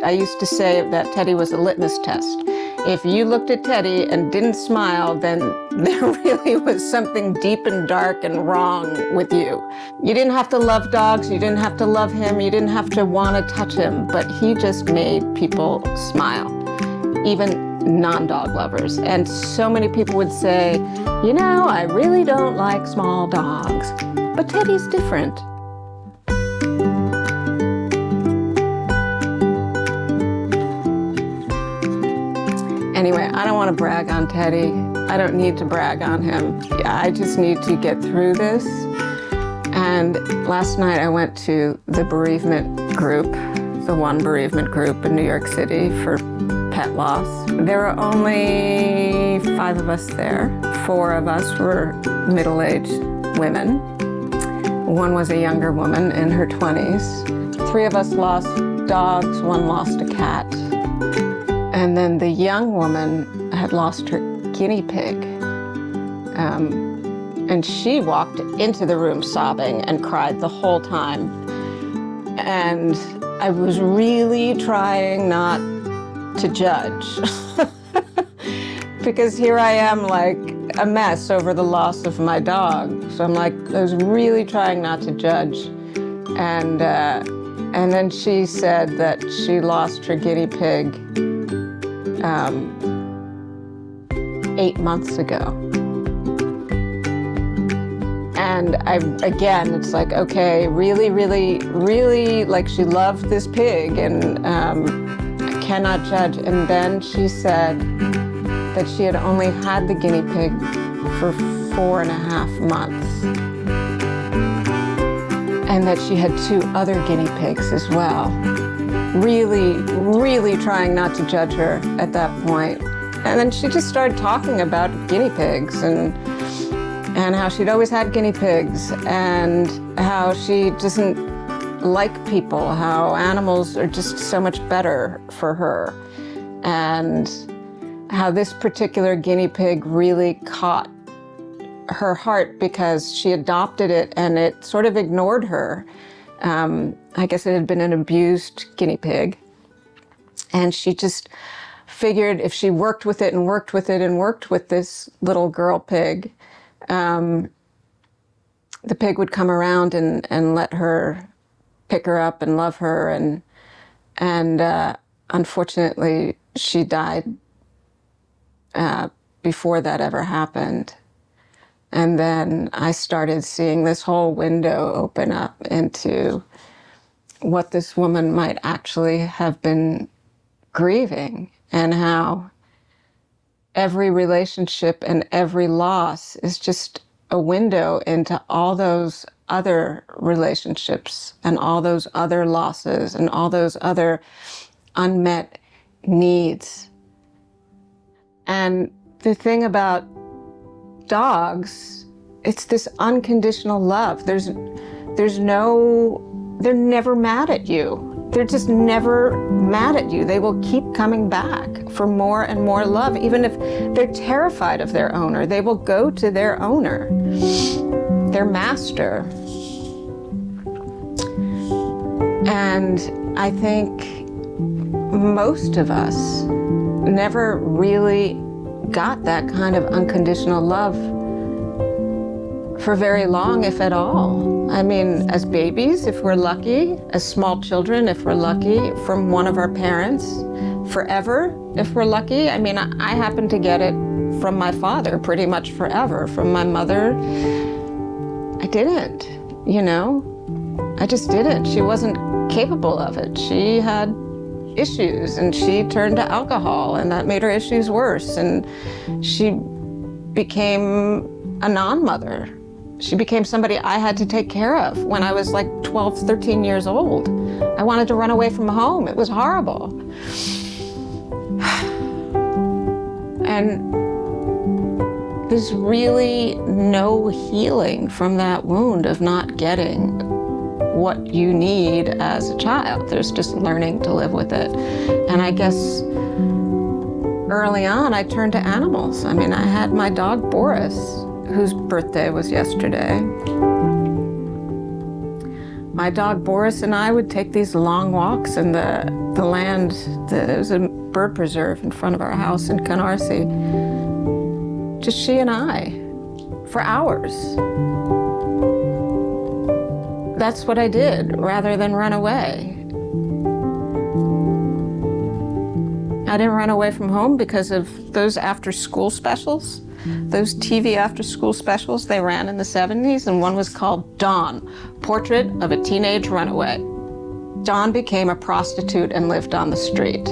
I used to say that Teddy was a litmus test. If you looked at Teddy and didn't smile, then there really was something deep and dark and wrong with you. You didn't have to love dogs, you didn't have to love him, you didn't have to want to touch him, but he just made people smile, even non-dog lovers. And so many people would say, you know, I really don't like small dogs, but Teddy's different. Anyway, I don't want to brag on Teddy. I don't need to brag on him. I just need to get through this. And last night I went to the bereavement group, the one bereavement group in New York City for pet loss. There were only 5 of us there. 4 of us were middle-aged women. 1 was a younger woman in her 20s. 3 of us lost dogs, 1 lost a cat. And then the young woman had lost her guinea pig. And she walked into the room sobbing and cried the whole time. And I was really trying not to judge. Because here I am like a mess over the loss of my dog. So I'm like, I was really trying not to judge. And then she said that she lost her guinea pig 8 months ago. And again, it's like, okay, really, really, really, like she loved this pig and I cannot judge. And then she said that she had only had the guinea pig for 4.5 months. And that she had 2 other guinea pigs as well. Really, really trying not to judge her at that point. And then she just started talking about guinea pigs and how she'd always had guinea pigs and how she doesn't like people, how animals are just so much better for her, and how this particular guinea pig really caught her heart because she adopted it and it sort of ignored her. I guess it had been an abused guinea pig. And she just figured if she worked with it and worked with it and worked with this little girl pig, the pig would come around and let her pick her up and love her. And unfortunately, she died before that ever happened. And then I started seeing this whole window open up into what this woman might actually have been grieving, and how every relationship and every loss is just a window into all those other relationships and all those other losses and all those other unmet needs. And the thing about dogs, it's this unconditional love. They're never mad at you. They're just never mad at you. They will keep coming back for more and more love. Even if they're terrified of their owner, they will go to their owner, their master. And I think most of us never really got that kind of unconditional love for very long, if at all. I mean, as babies, if we're lucky, as small children, if we're lucky, from one of our parents, forever, if we're lucky. I mean, I happen to get it from my father pretty much forever. From my mother, I didn't, you know? I just didn't. She wasn't capable of it. She had issues and she turned to alcohol and that made her issues worse. And she became a non-mother. She became somebody I had to take care of when I was like 12, 13 years old. I wanted to run away from home. It was horrible. And there's really no healing from that wound of not getting what you need as a child. There's just learning to live with it. And I guess early on, I turned to animals. I mean, I had my dog Boris, whose birthday was yesterday. My dog Boris and I would take these long walks in the land. There was a bird preserve in front of our house in Canarsie. Just she and I, for hours. That's what I did, rather than run away. I didn't run away from home because of those after-school specials. Those TV after-school specials they ran in the 70s, and one was called Dawn, Portrait of a Teenage Runaway. Dawn became a prostitute and lived on the street.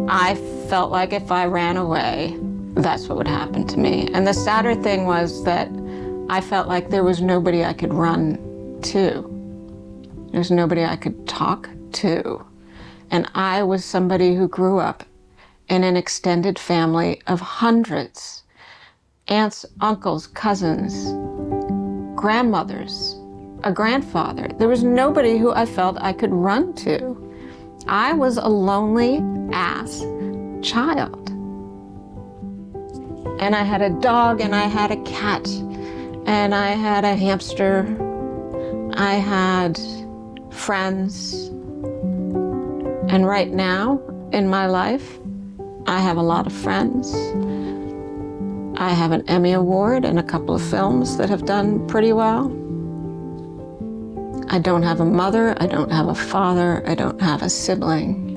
I felt like if I ran away, that's what would happen to me. And the sadder thing was that I felt like there was nobody I could run to. There's nobody I could talk to. And I was somebody who grew up in an extended family of hundreds. Aunts, uncles, cousins, grandmothers, a grandfather. There was nobody who I felt I could run to. I was a lonely ass child. And I had a dog, and I had a cat, and I had a hamster. I had friends. And right now in my life, I have a lot of friends. I have an Emmy Award and a couple of films that have done pretty well. I don't have a mother, I don't have a father, I don't have a sibling.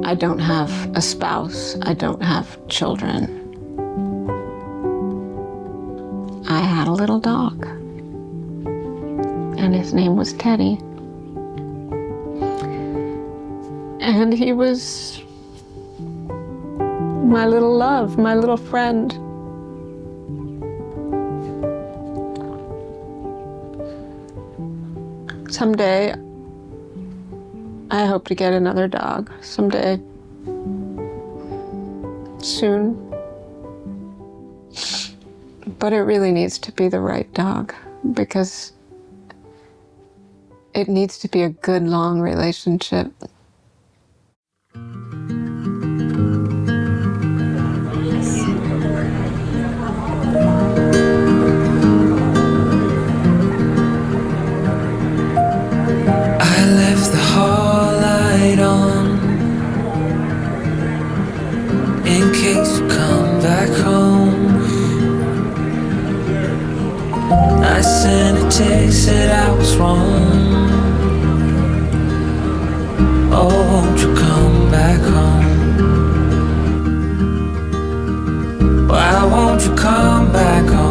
I don't have a spouse, I don't have children. I had a little dog, and his name was Teddy. And he was my little love, my little friend. Someday, I hope to get another dog. Someday. Soon. But it really needs to be the right dog, because it needs to be a good, long relationship. In case you come back home, I sent a text that I was wrong. Oh, won't you come back home? Why won't you come back home?